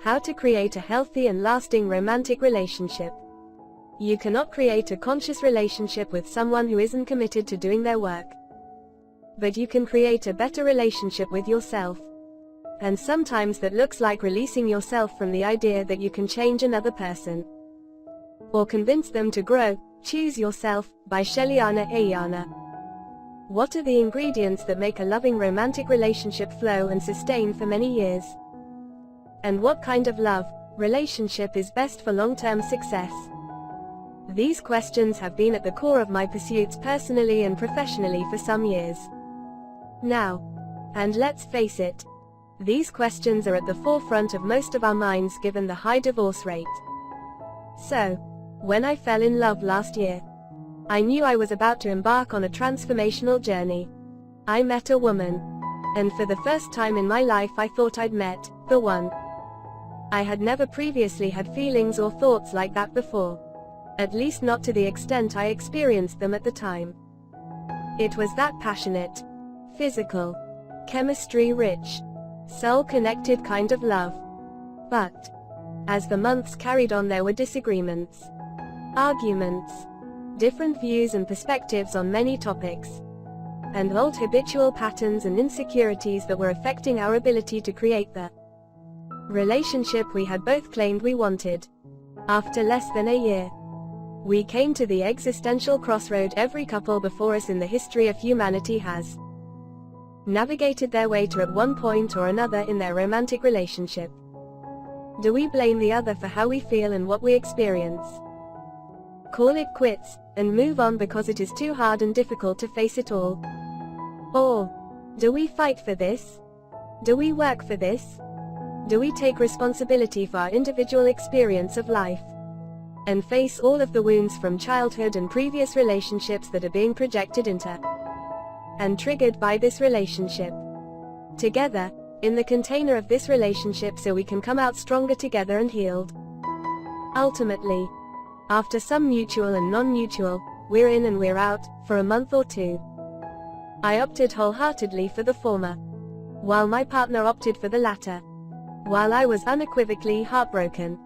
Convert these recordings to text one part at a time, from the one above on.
How to create a healthy and lasting romantic relationship. You cannot create a conscious relationship with someone who isn't committed to doing their work. But you can create a better relationship with yourself. And sometimes that looks like releasing yourself from the idea that you can change another person or convince them to grow. Choose Yourself, by Sheliana Ayana. What are the ingredients that make a loving romantic relationship flow and sustain for many years? And what kind of love relationship is best for long-term success? These questions have been at the core of my pursuits personally and professionally for some years now. And let's face it, these questions are at the forefront of most of our minds given the high divorce rate. So, when I fell in love last year, I knew I was about to embark on a transformational journey. I met a woman, and for the first time in my life I thought I'd met the one. I had never previously had feelings or thoughts like that before. At least not to the extent I experienced them at the time. It was that passionate, physical, chemistry-rich, soul-connected kind of love. But as the months carried on, there were disagreements, arguments, different views and perspectives on many topics, and old habitual patterns and insecurities that were affecting our ability to create the relationship we had both claimed we wanted. After less than a year, we came to the existential crossroad every couple before us in the history of humanity has navigated their way to at one point or another in their romantic relationship. Do we blame the other for how we feel and what we experience? Call it quits, and move on because it is too hard and difficult to face it all? Or do we fight for this? Do we work for this? Do we take responsibility for our individual experience of life, and face all of the wounds from childhood and previous relationships that are being projected into and triggered by this relationship together, in the container of this relationship, so we can come out stronger together and healed? Ultimately, after some mutual and non-mutual, we're in and we're out, for a month or two, I opted wholeheartedly for the former, while my partner opted for the latter. While I was unequivocally heartbroken,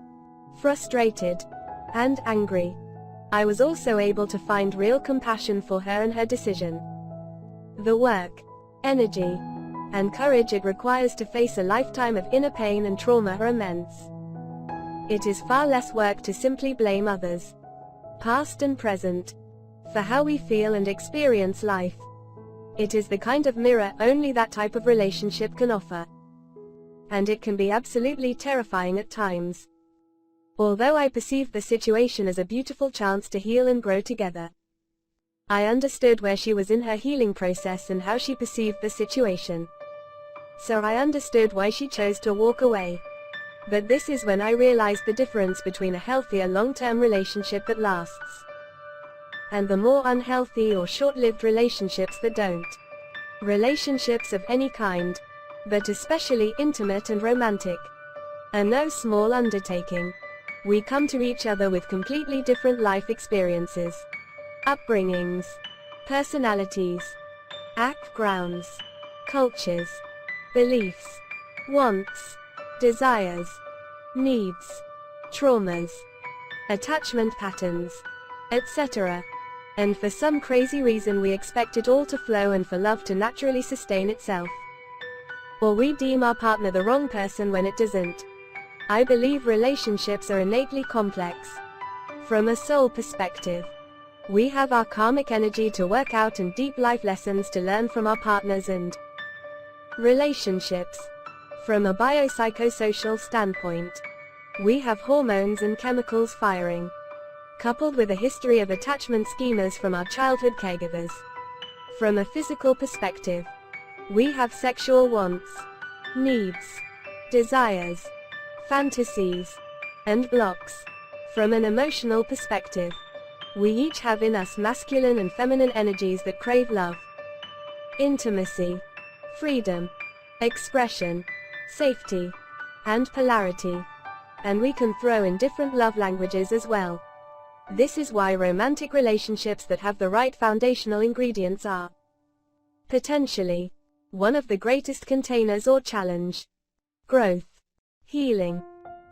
frustrated, and angry, I was also able to find real compassion for her and her decision. The work, energy, and courage it requires to face a lifetime of inner pain and trauma are immense. It is far less work to simply blame others, past and present, for how we feel and experience life. It is the kind of mirror only that type of relationship can offer. And it can be absolutely terrifying at times. Although I perceived the situation as a beautiful chance to heal and grow together, I understood where she was in her healing process and how she perceived the situation. So I understood why she chose to walk away. But this is when I realized the difference between a healthier long-term relationship that lasts, and the more unhealthy or short-lived relationships that don't. Relationships of any kind, but especially intimate and romantic, are no small undertaking. We come to each other with completely different life experiences, upbringings, personalities, backgrounds, cultures, beliefs, wants, desires, needs, traumas, attachment patterns, etc. And for some crazy reason we expect it all to flow and for love to naturally sustain itself. Or we deem our partner the wrong person when it doesn't. I believe relationships are innately complex. From a soul perspective, we have our karmic energy to work out and deep life lessons to learn from our partners and relationships. From a biopsychosocial standpoint, we have hormones and chemicals firing, coupled with a history of attachment schemas from our childhood caregivers. From a physical perspective, we have sexual wants, needs, desires, fantasies, and blocks. From an emotional perspective, we each have in us masculine and feminine energies that crave love, intimacy, freedom, expression, safety, and polarity. And we can throw in different love languages as well. This is why romantic relationships that have the right foundational ingredients are potentially one of the greatest containers or challenge, growth, healing,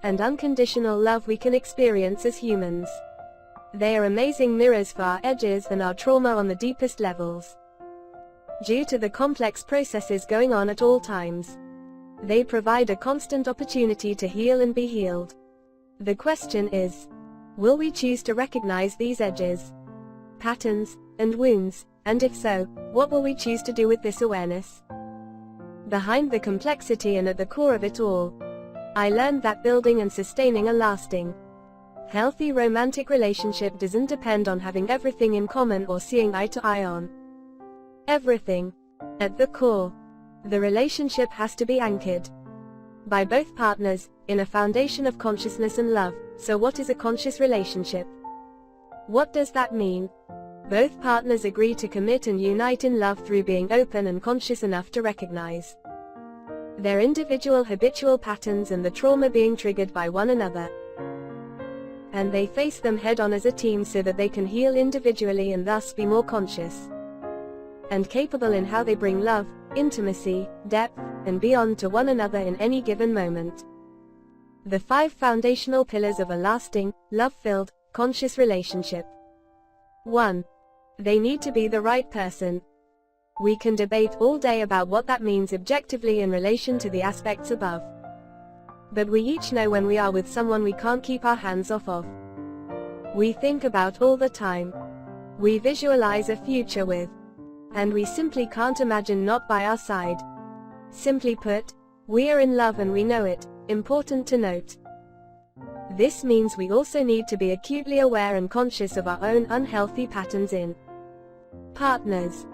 and unconditional love we can experience as humans. They are amazing mirrors for our edges and our trauma on the deepest levels. Due to the complex processes going on at all times, they provide a constant opportunity to heal and be healed. The question is, will we choose to recognize these edges, patterns, and wounds, and if so, what will we choose to do with this awareness? Behind the complexity and at the core of it all, I learned that building and sustaining a lasting, healthy romantic relationship doesn't depend on having everything in common or seeing eye to eye on everything. At the core, the relationship has to be anchored by both partners in a foundation of consciousness and love. So what is a conscious relationship? What does that mean? Both partners agree to commit and unite in love through being open and conscious enough to recognize their individual habitual patterns and the trauma being triggered by one another. And they face them head-on as a team so that they can heal individually and thus be more conscious and capable in how they bring love, intimacy, depth, and beyond to one another in any given moment. The 5 foundational pillars of a lasting, love-filled, conscious relationship. 1. They need to be the right person. We can debate all day about what that means objectively in relation to the aspects above. But we each know when we are with someone we can't keep our hands off of. We think about all the time. We visualize a future with. And we simply can't imagine not by our side. Simply put, we are in love and we know it. Important to note. This means we also need to be acutely aware and conscious of our own unhealthy patterns in partners.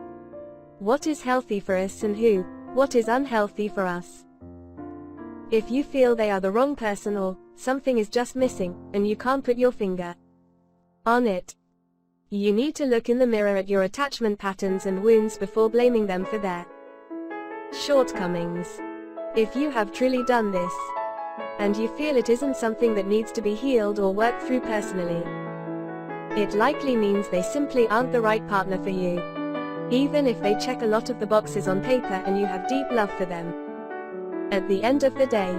What is healthy for us and what is unhealthy for us? If you feel they are the wrong person or something is just missing, and you can't put your finger on it, you need to look in the mirror at your attachment patterns and wounds before blaming them for their shortcomings. If you have truly done this, and you feel it isn't something that needs to be healed or worked through personally, it likely means they simply aren't the right partner for you. Even if they check a lot of the boxes on paper and you have deep love for them. At the end of the day,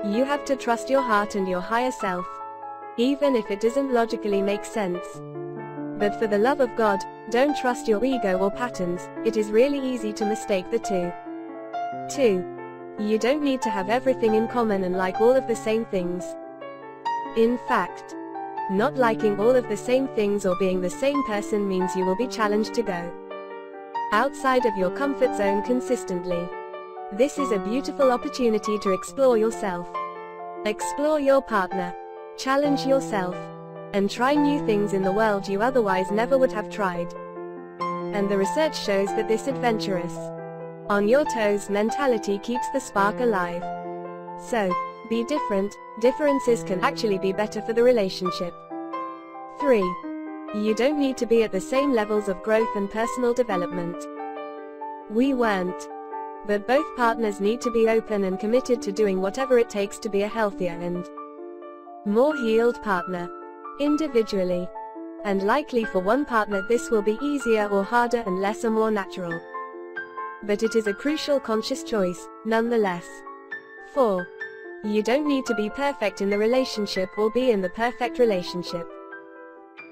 you have to trust your heart and your higher self, even if it doesn't logically make sense. But for the love of God, don't trust your ego or patterns. It is really easy to mistake the two. 2. You don't need to have everything in common and like all of the same things. In fact, not liking all of the same things or being the same person means you will be challenged to go outside of your comfort zone consistently. This is a beautiful opportunity to explore yourself, explore your partner, challenge yourself, and try new things in the world you otherwise never would have tried. And the research shows that this adventurous, on your toes mentality keeps the spark alive. So, be different. Differences can actually be better for the relationship. 3. You don't need to be at the same levels of growth and personal development. We weren't. But both partners need to be open and committed to doing whatever it takes to be a healthier and more healed partner. Individually. And likely for one partner this will be easier or harder and less or more natural. But it is a crucial conscious choice, nonetheless. 4. You don't need to be perfect in the relationship or be in the perfect relationship.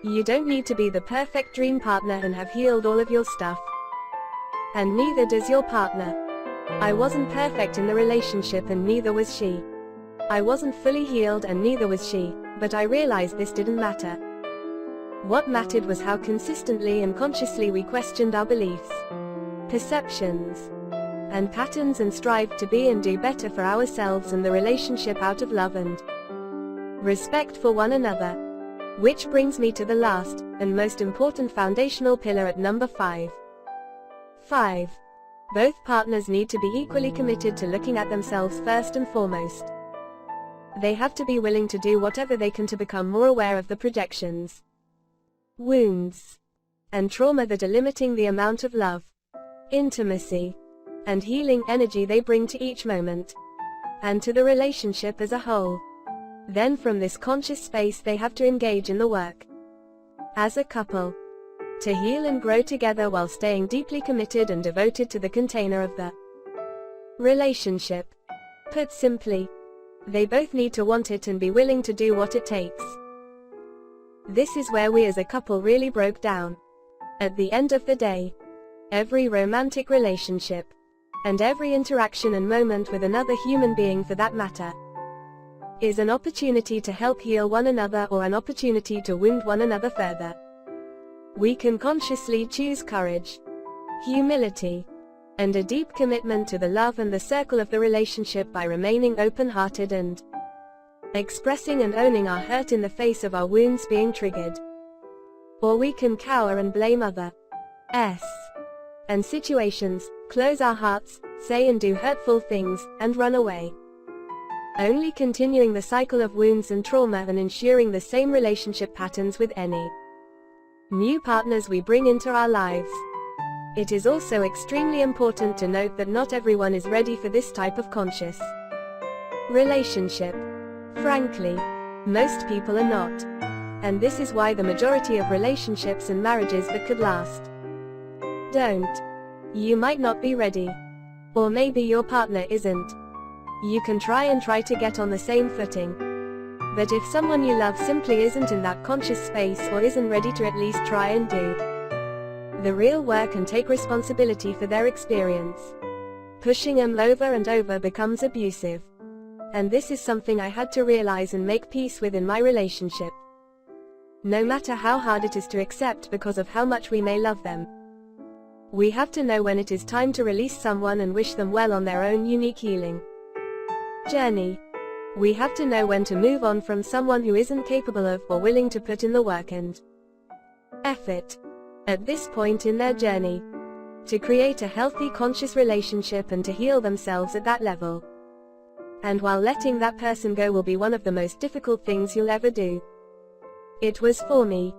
You don't need to be the perfect dream partner and have healed all of your stuff. And neither does your partner. I wasn't perfect in the relationship and neither was she. I wasn't fully healed and neither was she, but I realized this didn't matter. What mattered was how consistently and consciously we questioned our beliefs, perceptions, and patterns and strived to be and do better for ourselves and the relationship out of love and respect for one another. Which brings me to the last, and most important foundational pillar at number 5. 5. Both partners need to be equally committed to looking at themselves first and foremost. They have to be willing to do whatever they can to become more aware of the projections, wounds, and trauma that are limiting the amount of love, intimacy, and healing energy they bring to each moment, and to the relationship as a whole. Then from this conscious space they have to engage in the work, as a couple, to heal and grow together while staying deeply committed and devoted to the container of the relationship. Put simply, They both need to want it and be willing to do what it takes. This is where we as a couple really broke down. At the end of the day, every romantic relationship, and every interaction and moment with another human being for that matter, is an opportunity to help heal one another or an opportunity to wound one another further. We can consciously choose courage, humility, and a deep commitment to the love and the circle of the relationship by remaining open-hearted and expressing and owning our hurt in the face of our wounds being triggered. Or we can cower and blame others and situations, close our hearts, say and do hurtful things, and run away, only continuing the cycle of wounds and trauma and ensuring the same relationship patterns with any new partners we bring into our lives. It is also extremely important to note that not everyone is ready for this type of conscious relationship. Frankly, most people are not. And this is why the majority of relationships and marriages that could last don't. You might not be ready. Or maybe your partner isn't. You can try to get on the same footing. But if someone you love simply isn't in that conscious space or isn't ready to at least try and do the real work and take responsibility for their experience, pushing them over and over becomes abusive. And this is something I had to realize and make peace with in my relationship. No matter how hard it is to accept because of how much we may love them, we have to know when it is time to release someone and wish them well on their own unique healing journey. We have to know when to move on from someone who isn't capable of or willing to put in the work and effort at this point in their journey to create a healthy conscious relationship and to heal themselves at that level. And while letting that person go will be one of the most difficult things you'll ever do. It was for me.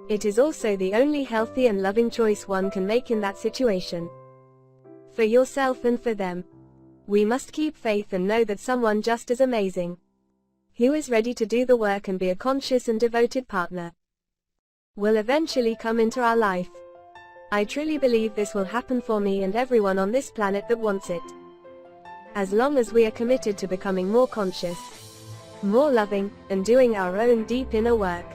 It is also the only healthy and loving choice one can make in that situation. For yourself and for them. We must keep faith and know that someone just as amazing, who is ready to do the work and be a conscious and devoted partner, will eventually come into our life. I truly believe this will happen for me and everyone on this planet that wants it. As long as we are committed to becoming more conscious, more loving, and doing our own deep inner work.